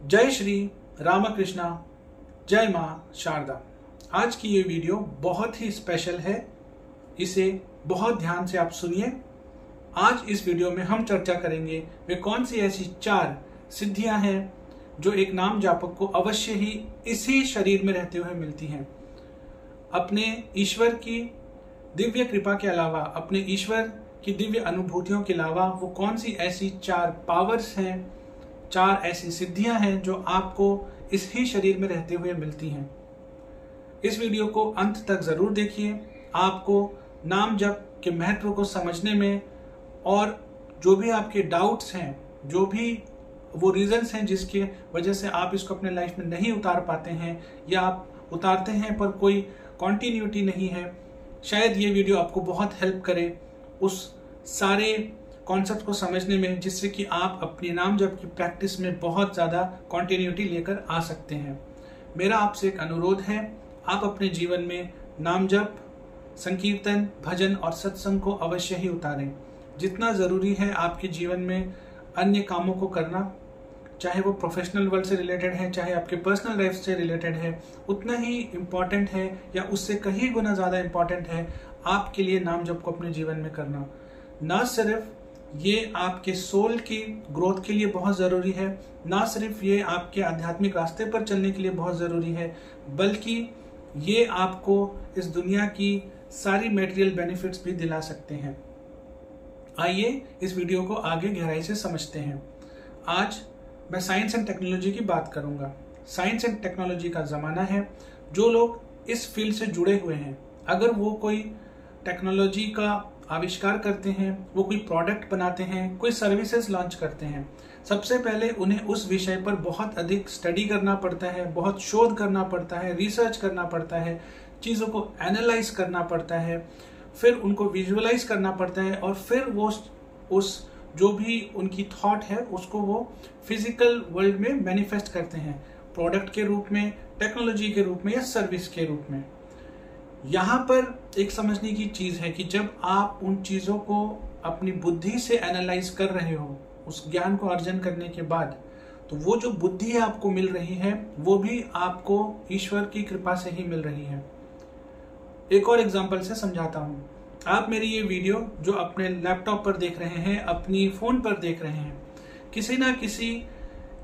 जय श्री रामकृष्णा, जय मां शारदा। आज की ये वीडियो बहुत ही स्पेशल है, इसे बहुत ध्यान से आप सुनिए। आज इस वीडियो में हम चर्चा करेंगे वे कौन सी ऐसी 4 सिद्धियां हैं जो एक नाम जापक को अवश्य ही इसी शरीर में रहते हुए मिलती हैं। अपने ईश्वर की दिव्य कृपा के अलावा, अपने ईश्वर की दिव्य अनुभूतियों के अलावा वो कौन सी ऐसी 4 पावर्स हैं, 4 ऐसी सिद्धियां हैं जो आपको इस ही शरीर में रहते हुए मिलती हैं। इस वीडियो को अंत तक जरूर देखिए। आपको नाम जप के महत्व को समझने में और जो भी आपके डाउट्स हैं, जो भी वो रीजंस हैं जिसके वजह से आप इसको अपने लाइफ में नहीं उतार पाते हैं या आप उतारते हैं पर कोई कॉन्टिन्यूटी नहीं है, शायद ये वीडियो आपको बहुत हेल्प करे उस सारे कॉन्सेप्ट को समझने में, जिससे कि आप अपनी नाम जप की प्रैक्टिस में बहुत ज़्यादा कॉन्टिन्यूटी लेकर आ सकते हैं। मेरा आपसे एक अनुरोध है, आप अपने जीवन में नाम जप, संकीर्तन, भजन और सत्संग को अवश्य ही उतारें। जितना ज़रूरी है आपके जीवन में अन्य कामों को करना, चाहे वो प्रोफेशनल वर्ल्ड से रिलेटेड है, चाहे आपके पर्सनल लाइफ से रिलेटेड है, उतना ही इम्पॉर्टेंट है या उससे कहीं गुना ज़्यादा इम्पॉर्टेंट है आपके लिए नाम जप को अपने जीवन में करना। ना सिर्फ ये आपके सोल की ग्रोथ के लिए बहुत ज़रूरी है, ना सिर्फ ये आपके आध्यात्मिक रास्ते पर चलने के लिए बहुत ज़रूरी है, बल्कि ये आपको इस दुनिया की सारी मटेरियल बेनिफिट्स भी दिला सकते हैं। आइए इस वीडियो को आगे गहराई से समझते हैं। आज मैं साइंस एंड टेक्नोलॉजी की बात करूंगा। साइंस एंड टेक्नोलॉजी का ज़माना है। जो लोग इस फील्ड से जुड़े हुए हैं, अगर वो कोई टेक्नोलॉजी का आविष्कार करते हैं, वो कोई प्रोडक्ट बनाते हैं, कोई सर्विसेज लॉन्च करते हैं, सबसे पहले उन्हें उस विषय पर बहुत अधिक स्टडी करना पड़ता है, बहुत शोध करना पड़ता है, रिसर्च करना पड़ता है, चीज़ों को एनालाइज करना पड़ता है, फिर उनको विजुअलाइज करना पड़ता है और फिर वो उस जो भी उनकी थॉट है उसको वो फिजिकल वर्ल्ड में मैनिफेस्ट करते हैं, प्रोडक्ट के रूप में, टेक्नोलॉजी के रूप में या सर्विस के रूप में। यहाँ पर एक समझने की चीज है कि जब आप उन चीजों को अपनी बुद्धि से एनालाइज कर रहे हो, उस ज्ञान को अर्जन करने के बाद, तो वो जो बुद्धि आपको मिल रही है वो भी आपको ईश्वर की कृपा से ही मिल रही है। एक और एग्जांपल से समझाता हूँ। आप मेरी ये वीडियो जो अपने लैपटॉप पर देख रहे हैं, अपनी फोन पर देख रहे हैं, किसी ना किसी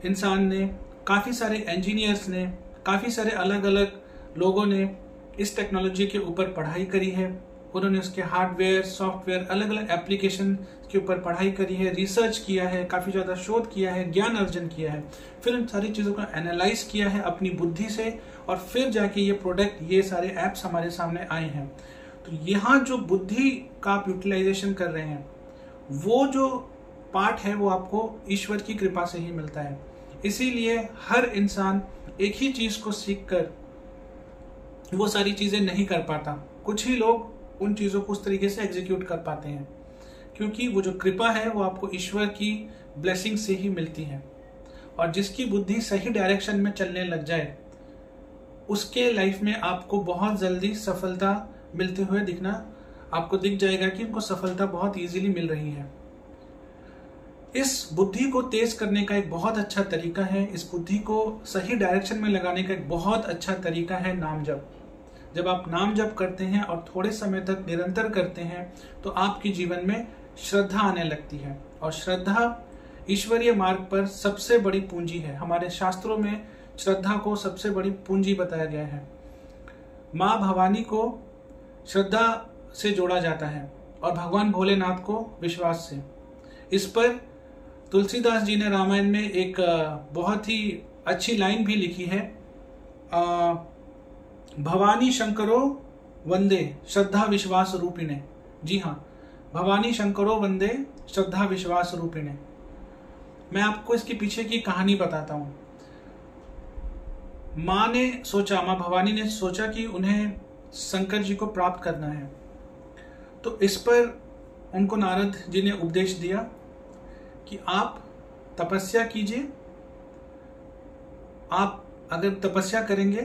इंसान ने, काफी सारे इंजीनियर्स ने, काफी सारे अलग अलग लोगों ने इस टेक्नोलॉजी के ऊपर पढ़ाई करी है। उन्होंने उसके हार्डवेयर, सॉफ्टवेयर, अलग अलग एप्लीकेशन के ऊपर पढ़ाई करी है, रिसर्च किया है, काफी ज्यादा शोध किया है, ज्ञान अर्जन किया है, फिर उन सारी चीजों को एनालाइज किया है अपनी बुद्धि से और फिर जाके ये प्रोडक्ट, ये सारे एप्स हमारे सामने आए हैं। तो यहाँ जो बुद्धि का आप यूटिलाइजेशन कर रहे हैं, वो जो पार्ट है वो आपको ईश्वर की कृपा से ही मिलता है। इसीलिए हर इंसान एक ही चीज को सीखकर वो सारी चीजें नहीं कर पाता। कुछ ही लोग उन चीजों को उस तरीके से एग्जीक्यूट कर पाते हैं, क्योंकि वो जो कृपा है वो आपको ईश्वर की ब्लेसिंग से ही मिलती है। और जिसकी बुद्धि सही डायरेक्शन में चलने लग जाए, उसके लाइफ में आपको बहुत जल्दी सफलता मिलते हुए आपको दिख जाएगा कि उनको सफलता बहुत इजीली मिल रही है। इस बुद्धि को तेज करने का एक बहुत अच्छा तरीका है, इस बुद्धि को सही डायरेक्शन में लगाने का एक बहुत अच्छा तरीका है नाम जप। जब आप नाम जप करते हैं और थोड़े समय तक निरंतर करते हैं तो आपके जीवन में श्रद्धा आने लगती है, और श्रद्धा ईश्वरीय मार्ग पर सबसे बड़ी पूंजी है। हमारे शास्त्रों में श्रद्धा को सबसे बड़ी पूंजी बताया गया है। माँ भवानी को श्रद्धा से जोड़ा जाता है और भगवान भोलेनाथ को विश्वास से। इस पर तुलसीदास जी ने रामायण में एक बहुत ही अच्छी लाइन भी लिखी है, भवानी शंकरो वंदे श्रद्धा विश्वास रूपिणे। जी हाँ, भवानी शंकरो वंदे श्रद्धा विश्वास रूपिणे। मैं आपको इसके पीछे की कहानी बताता हूं। माँ ने सोचा, माँ भवानी ने सोचा कि उन्हें शंकर जी को प्राप्त करना है, तो इस पर उनको नारद जी ने उपदेश दिया कि आप तपस्या कीजिए। आप अगर तपस्या करेंगे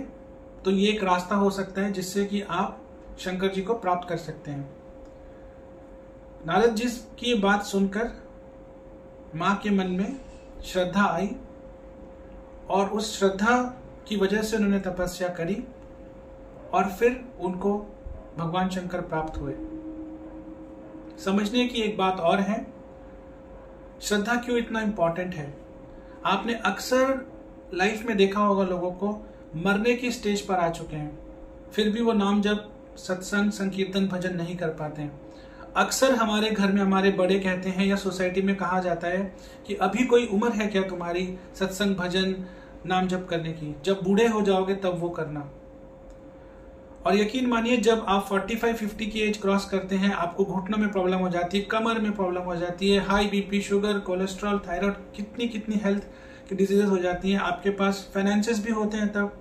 तो ये एक रास्ता हो सकता है जिससे कि आप शंकर जी को प्राप्त कर सकते हैं। नारद जी की बात सुनकर माँ के मन में श्रद्धा आई और उस श्रद्धा की वजह से उन्होंने तपस्या करी और फिर उनको भगवान शंकर प्राप्त हुए। समझने की एक बात और है, श्रद्धा क्यों इतना इंपॉर्टेंट है। आपने अक्सर लाइफ में देखा होगा लोगों को मरने की स्टेज पर आ चुके हैं, फिर भी वो नाम जप, सत्संग, संकीर्तन, भजन नहीं कर पाते हैं। अक्सर हमारे घर में हमारे बड़े कहते हैं या सोसाइटी में कहा जाता है कि अभी कोई उम्र है क्या तुम्हारी सत्संग, भजन, नाम जप करने की, जब बूढ़े हो जाओगे तब वो करना। और यकीन मानिए जब आप 45-50 की एज क्रॉस करते हैं, आपको घुटनों में प्रॉब्लम हो जाती है, कमर में प्रॉब्लम हो जाती है, high BP, sugar, cholesterol, thyroid, कितनी हेल्थ की डिजीजेस हो जाती हैं। आपके पास फाइनेंसेस भी होते हैं, तब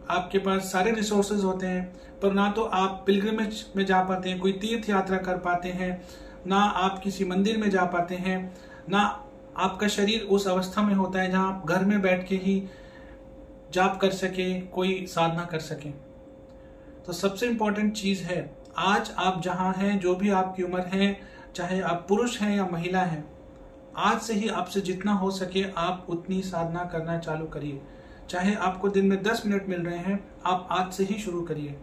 आपके पास सारे रिसोर्सेज होते हैं, पर ना तो आप पिलग्रिमेज में जा पाते हैं, कोई तीर्थ यात्रा कर पाते हैं, ना आप किसी मंदिर में जा पाते हैं, ना आपका शरीर उस अवस्था में होता है जहां आप घर में बैठ के ही जाप कर सके, कोई साधना कर सके। तो सबसे इंपॉर्टेंट चीज है, आज आप जहां हैं, जो भी आपकी उम्र है, चाहे आप पुरुष हैं या महिला हैं, आज से ही आपसे जितना हो सके आप उतनी साधना करना चालू करिए। चाहे आपको दिन में 10 मिनट मिल रहे हैं, आप आज से ही शुरू करिए।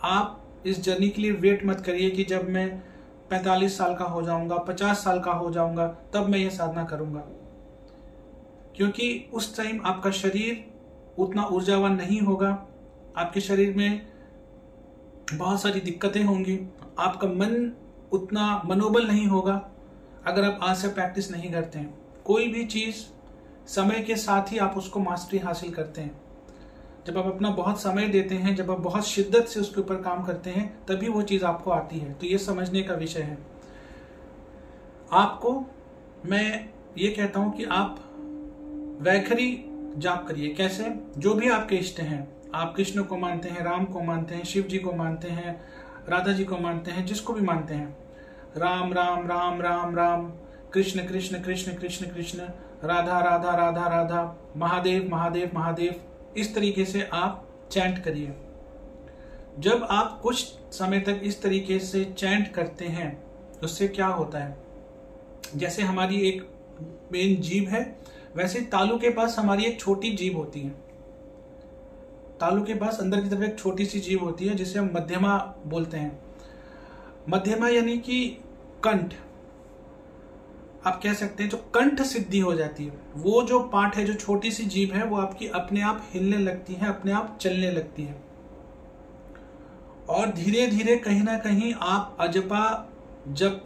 आप इस जर्नी के लिए वेट मत करिए कि जब मैं 45 साल का हो जाऊंगा, 50 साल का हो जाऊंगा, तब मैं ये साधना करूंगा, क्योंकि उस टाइम आपका शरीर उतना ऊर्जावान नहीं होगा, आपके शरीर में बहुत सारी दिक्कतें होंगी, आपका मन उतना मनोबल नहीं होगा अगर आप आज से प्रैक्टिस नहीं करते हैं। कोई भी चीज समय के साथ ही आप उसको मास्टरी हासिल करते हैं। जब आप अपना बहुत समय देते हैं, जब आप बहुत शिद्दत से उसके ऊपर काम करते हैं, तभी वो चीज आपको आती है। तो ये समझने का विषय है। आपको मैं ये कहता हूं कि आप वैखरी जाप करिए। कैसे? जो भी आपके इष्ट हैं, आप कृष्ण को मानते हैं, राम को मानते हैं, शिव जी को मानते हैं, राधा जी को मानते हैं, जिसको भी मानते हैं, राम राम राम राम राम, कृष्ण कृष्ण कृष्ण कृष्ण कृष्ण, राधा राधा राधा राधा, महादेव महादेव महादेव, इस तरीके से आप चैंट करिए। जब आप कुछ समय तक इस तरीके से चैंट करते हैं, उससे क्या होता है, जैसे हमारी एक मेन जीभ है, वैसे तालू के पास हमारी एक छोटी जीभ होती है। तालू के पास अंदर की तरफ एक छोटी सी जीभ होती है जिसे हम मध्यमा बोलते हैं। मध्यमा यानी कि कंठ, आप कह सकते हैं जो कंठ सिद्धि हो जाती है, वो जो पार्ट है, जो छोटी सी जीभ है, वो आपकी अपने आप हिलने लगती है, अपने आप चलने लगती है, और धीरे धीरे कहीं ना कहीं आप अजपा जप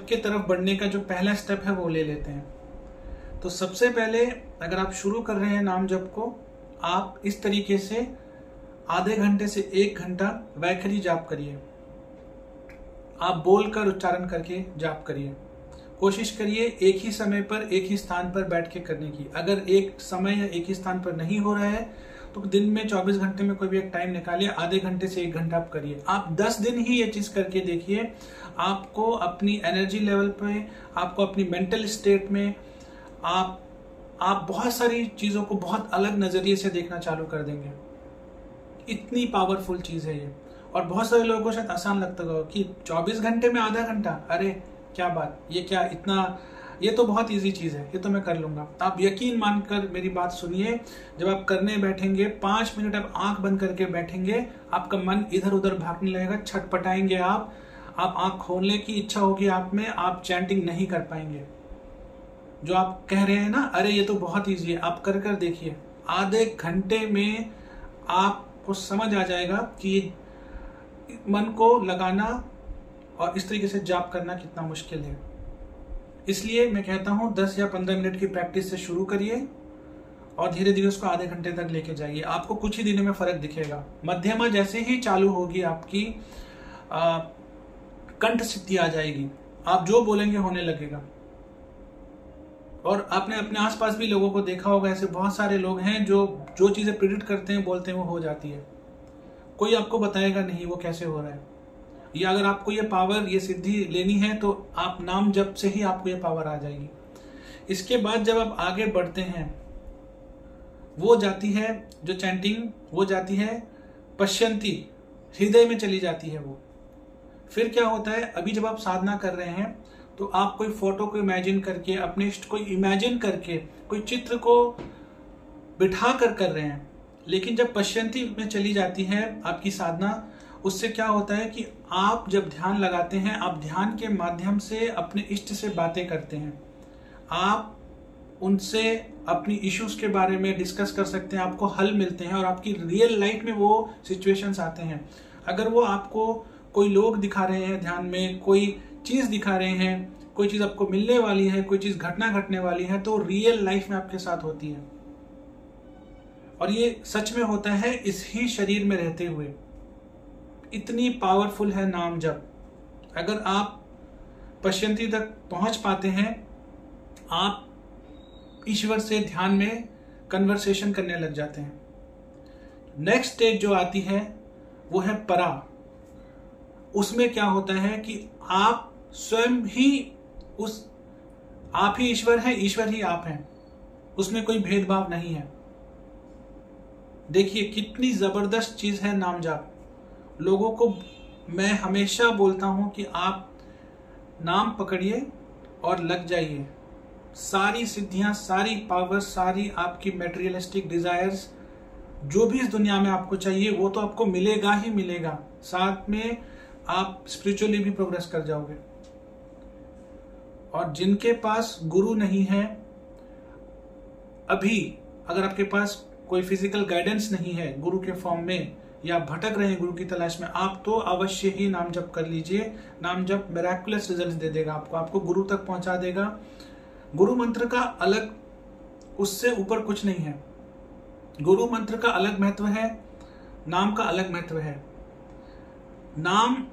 के तरफ बढ़ने का जो पहला स्टेप है वो ले लेते हैं। तो सबसे पहले अगर आप शुरू कर रहे हैं नाम जप को, आप इस तरीके से आधे घंटे से 1 घंटा वैखरी जाप करिए। आप बोलकर उच्चारण करके जाप करिए। कोशिश करिए एक ही समय पर एक ही स्थान पर बैठ के करने की। अगर एक समय या एक ही स्थान पर नहीं हो रहा है तो दिन में 24 घंटे में कोई भी एक टाइम निकालिए, आधे घंटे से 1 घंटा आप करिए। आप 10 दिन ही ये चीज करके देखिए, आपको अपनी एनर्जी लेवल पे, आपको अपनी मेंटल स्टेट में आप बहुत सारी चीजों को बहुत अलग नजरिए से देखना चालू कर देंगे। इतनी पावरफुल चीज है ये। और बहुत सारे लोगों को शायद आसान लगता होगा कि 24 घंटे में आधा घंटा, अरे क्या बात, ये क्या इतना, ये तो बहुत इजी चीज है, ये तो मैं कर लूंगा। आप यकीन मानकर मेरी बात सुनिए, जब आप करने बैठेंगे 5 मिनट आप आंख बंद करके बैठेंगे, आपका मन इधर उधर भागने लगेगा, छटपटाएंगे आप आंख खोलने की इच्छा होगी आप में, आप चैंटिंग नहीं कर पाएंगे। जो आप कह रहे हैं ना, अरे ये तो बहुत ईजी है, आप कर कर देखिए, आधे घंटे में आपको समझ आ जाएगा कि मन को लगाना और इस तरीके से जाप करना कितना मुश्किल है। इसलिए मैं कहता हूं 10 या 15 मिनट की प्रैक्टिस से शुरू करिए और धीरे धीरे उसको आधे घंटे तक लेके जाइए। आपको कुछ ही दिनों में फर्क दिखेगा। मध्यमा जैसे ही चालू होगी आपकी कंठ सिद्धि आ जाएगी, आप जो बोलेंगे होने लगेगा। और आपने अपने आसपास भी लोगों को देखा होगा, ऐसे बहुत सारे लोग हैं जो चीजें प्रिडिक्ट करते हैं, बोलते हैं, वो हो जाती है। कोई आपको बताएगा नहीं वो कैसे हो रहा है। या अगर आपको ये पावर, ये सिद्धि लेनी है तो आप नाम जप से ही आपको ये पावर आ जाएगी। इसके बाद जब आप आगे बढ़ते हैं, वो जाती है जो चैंटिंग, वो जाती है पश्यंती, हृदय में चली जाती है वो। फिर क्या होता है, अभी जब आप साधना कर रहे हैं तो आप कोई फोटो को इमेजिन करके, अपने इष्ट को इमेजिन करके, कोई चित्र को बिठा कर रहे हैं। लेकिन जब पश्यंती में चली जाती है आपकी साधना, उससे क्या होता है कि आप जब ध्यान लगाते हैं, आप ध्यान के माध्यम से अपने इष्ट से बातें करते हैं, आप उनसे अपनी इश्यूज के बारे में डिस्कस कर सकते हैं, आपको हल मिलते हैं और आपकी रियल लाइफ में वो सिचुएशंस आते हैं। अगर वो आपको कोई लोग दिखा रहे हैं ध्यान में, कोई चीज दिखा रहे हैं, कोई चीज आपको मिलने वाली है, कोई चीज घटना घटने वाली है, तो रियल लाइफ में आपके साथ होती है। और ये सच में होता है इस ही शरीर में रहते हुए। इतनी पावरफुल है नाम जप। अगर आप पश्यंती तक पहुंच पाते हैं, आप ईश्वर से ध्यान में कन्वर्सेशन करने लग जाते हैं। नेक्स्ट स्टेज जो आती है वो है परा। उसमें क्या होता है कि आप स्वयं ही आप ही ईश्वर है, ईश्वर ही आप हैं। उसमें कोई भेदभाव नहीं है। देखिए कितनी जबरदस्त चीज है नाम जाप। लोगों को मैं हमेशा बोलता हूं कि आप नाम पकड़िए और लग जाइए। सारी सिद्धियां, सारी पावर, सारी आपकी मेटेरियलिस्टिक डिजायर्स, जो भी इस दुनिया में आपको चाहिए वो तो आपको मिलेगा ही मिलेगा। साथ में आप स्पिरिचुअली भी प्रोग्रेस कर जाओगे। और जिनके पास गुरु नहीं है, अभी अगर आपके पास कोई फिजिकल गाइडेंस नहीं है गुरु के फॉर्म में, या भटक रहे हैं गुरु की तलाश में, आप तो अवश्य ही नाम जप कर लीजिए। नाम जप मिराकुलस रिजल्ट्स दे देगा आपको गुरु तक पहुंचा देगा। गुरु मंत्र का अलग, उससे ऊपर कुछ नहीं है। गुरु मंत्र का अलग महत्व है, नाम का अलग महत्व है। नाम,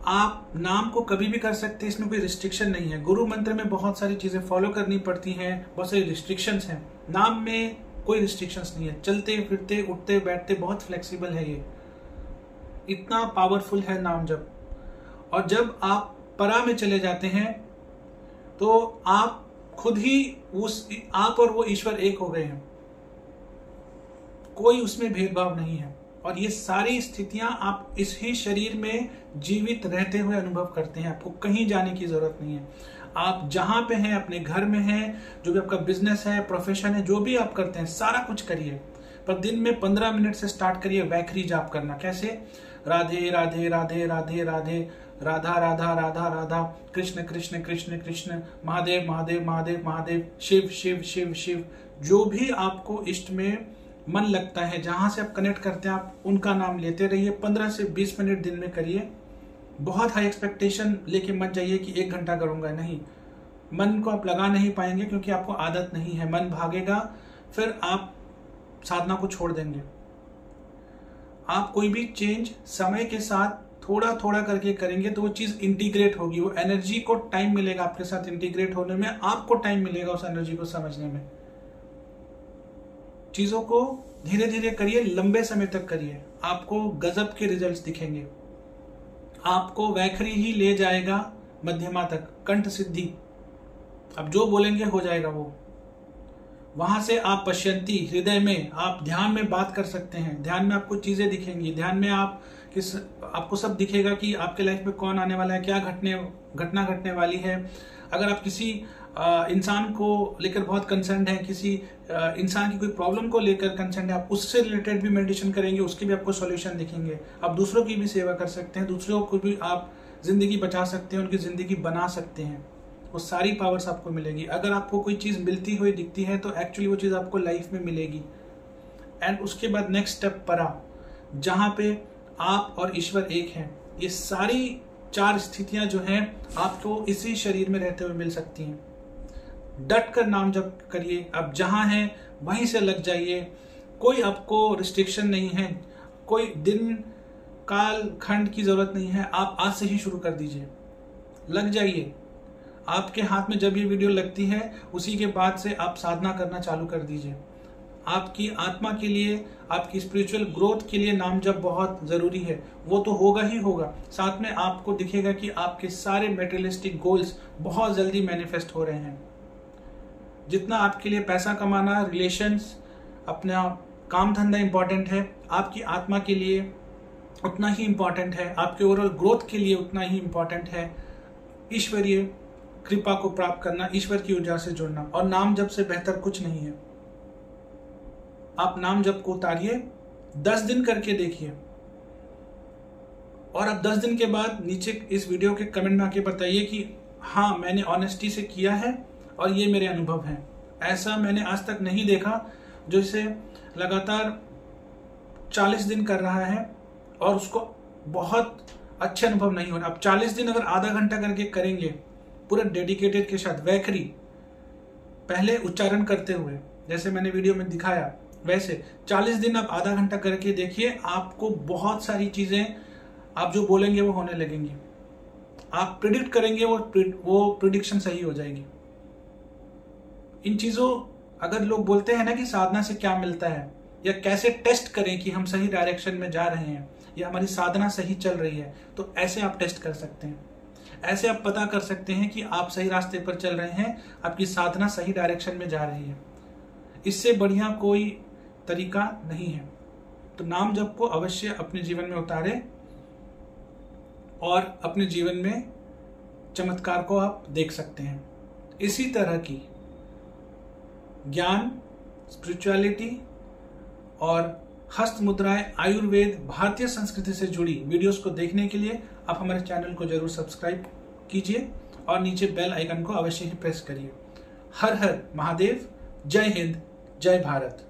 आप नाम को कभी भी कर सकते हैं, इसमें कोई रिस्ट्रिक्शन नहीं है। गुरु मंत्र में बहुत सारी चीजें फॉलो करनी पड़ती हैं, बहुत सारी रिस्ट्रिक्शंस हैं। नाम में कोई रिस्ट्रिक्शंस नहीं है। चलते फिरते, उठते बैठते बहुत फ्लेक्सिबल है ये। इतना पावरफुल है नाम जब। और जब आप परा में चले जाते हैं तो आप खुद ही आप और वो ईश्वर एक हो गए हैं। कोई उसमें भेदभाव नहीं है। और ये सारी स्थितियां आप इस ही शरीर में जीवित रहते हुए अनुभव करते हैं। आपको कहीं जाने की जरूरत नहीं है। आप जहां पे हैं, अपने घर में हैं, जो भी आपका बिजनेस है, प्रोफेशन है, जो भी आप करते हैं, सारा कुछ करिए। पर दिन में 15 मिनट से स्टार्ट करिए वैखरी जाप करना। कैसे? राधे राधे राधे राधे राधे, राधा राधा राधा राधा, कृष्ण कृष्ण कृष्ण कृष्ण, महादेव महादेव महादेव महादेव, शिव शिव शिव शिव। जो भी आपको इष्ट में मन लगता है, जहां से आप कनेक्ट करते हैं, आप उनका नाम लेते रहिए। 15 से 20 मिनट दिन में करिए। बहुत हाई एक्सपेक्टेशन लेके मत जाइए कि 1 घंटा करूंगा, नहीं। मन को आप लगा नहीं पाएंगे क्योंकि आपको आदत नहीं है। मन भागेगा, फिर आप साधना को छोड़ देंगे। आप कोई भी चेंज समय के साथ थोड़ा थोड़ा करके करेंगे तो वो चीज इंटीग्रेट होगी। वो एनर्जी को टाइम मिलेगा आपके साथ इंटीग्रेट होने में, आपको टाइम मिलेगा उस एनर्जी को समझने में। चीजों को धीरे धीरे करिए, लंबे समय तक करिए, आपको गजब के रिजल्ट्स दिखेंगे। आपको वैखरी ही ले जाएगा मध्यमा तक, कंठ सिद्धि। अब जो बोलेंगे हो जाएगा वो। वहां से आप पश्यंती, हृदय में आप ध्यान में बात कर सकते हैं। ध्यान में आपको चीजें दिखेंगी। ध्यान में आपको सब दिखेगा कि आपके लाइफ में कौन आने वाला है, क्या घटना घटने वाली है। अगर आप किसी इंसान को लेकर बहुत कंसर्न है, किसी इंसान की कोई प्रॉब्लम को लेकर कंसर्न है, आप उससे रिलेटेड भी मेडिटेशन करेंगे, उसके भी आपको सॉल्यूशन दिखेंगे। आप दूसरों की भी सेवा कर सकते हैं, दूसरों को भी आप जिंदगी बचा सकते हैं, उनकी जिंदगी बना सकते हैं। वो सारी पावर्स आपको मिलेगी। अगर आपको कोई चीज मिलती हुई दिखती है तो एक्चुअली वो चीज आपको लाइफ में मिलेगी। एंड उसके बाद नेक्स्ट स्टेप परा, जहां पे आप और ईश्वर एक हैं। ये सारी 4 स्थितियां जो हैं आपको इसी शरीर में रहते हुए मिल सकती हैं। डट कर नाम जप करिए। आप जहां हैं वहीं से लग जाइए। कोई आपको रिस्ट्रिक्शन नहीं है, कोई दिन काल खंड की जरूरत नहीं है। आप आज से ही शुरू कर दीजिए, लग जाइए। आपके हाथ में जब ये वीडियो लगती है उसी के बाद से आप साधना करना चालू कर दीजिए। आपकी आत्मा के लिए, आपकी स्पिरिचुअल ग्रोथ के लिए नाम जप बहुत जरूरी है। वो तो होगा ही होगा। साथ में आपको दिखेगा कि आपके सारे मेटेरियलिस्टिक गोल्स बहुत जल्दी मैनिफेस्ट हो रहे हैं। जितना आपके लिए पैसा कमाना, रिलेशंस, अपना काम धंधा इंपॉर्टेंट है, आपकी आत्मा के लिए उतना ही इंपॉर्टेंट है, आपके ओवरऑल ग्रोथ के लिए उतना ही इंपॉर्टेंट है ईश्वरीय कृपा को प्राप्त करना, ईश्वर की ऊर्जा से जुड़ना। और नाम जप से बेहतर कुछ नहीं है। आप नाम जप को उतारिए, 10 दिन करके देखिए, और आप 10 दिन के बाद नीचे इस वीडियो के कमेंट में आके बताइए कि हाँ, मैंने ऑनेस्टी से किया है और ये मेरे अनुभव हैं। ऐसा मैंने आज तक नहीं देखा जो इसे लगातार 40 दिन कर रहा है और उसको बहुत अच्छे अनुभव नहीं हो रहा। अब 40 दिन अगर आधा घंटा करके करेंगे पूरे डेडिकेटेड के साथ, वैखरी पहले उच्चारण करते हुए, जैसे मैंने वीडियो में दिखाया, वैसे 40 दिन आप आधा घंटा करके देखिए, आपको बहुत सारी चीजें आप जो बोलेंगे वो होने लगेंगी। आप प्रिडिक्ट करेंगे, वो प्रिडिक्शन सही हो जाएगी। इन चीजों, अगर लोग बोलते हैं ना कि साधना से क्या मिलता है, या कैसे टेस्ट करें कि हम सही डायरेक्शन में जा रहे हैं या हमारी साधना सही चल रही है, तो ऐसे आप टेस्ट कर सकते हैं। ऐसे आप पता कर सकते हैं कि आप सही रास्ते पर चल रहे हैं, आपकी साधना सही डायरेक्शन में जा रही है। इससे बढ़िया कोई तरीका नहीं है। तो नाम जप को अवश्य अपने जीवन में उतारें और अपने जीवन में चमत्कार को आप देख सकते हैं। इसी तरह की ज्ञान, स्पिरिचुअलिटी और हस्त मुद्राएं, आयुर्वेद, भारतीय संस्कृति से जुड़ी वीडियोस को देखने के लिए आप हमारे चैनल को जरूर सब्सक्राइब कीजिए और नीचे बेल आइकन को अवश्य ही प्रेस करिए। हर हर महादेव। जय हिंद, जय भारत।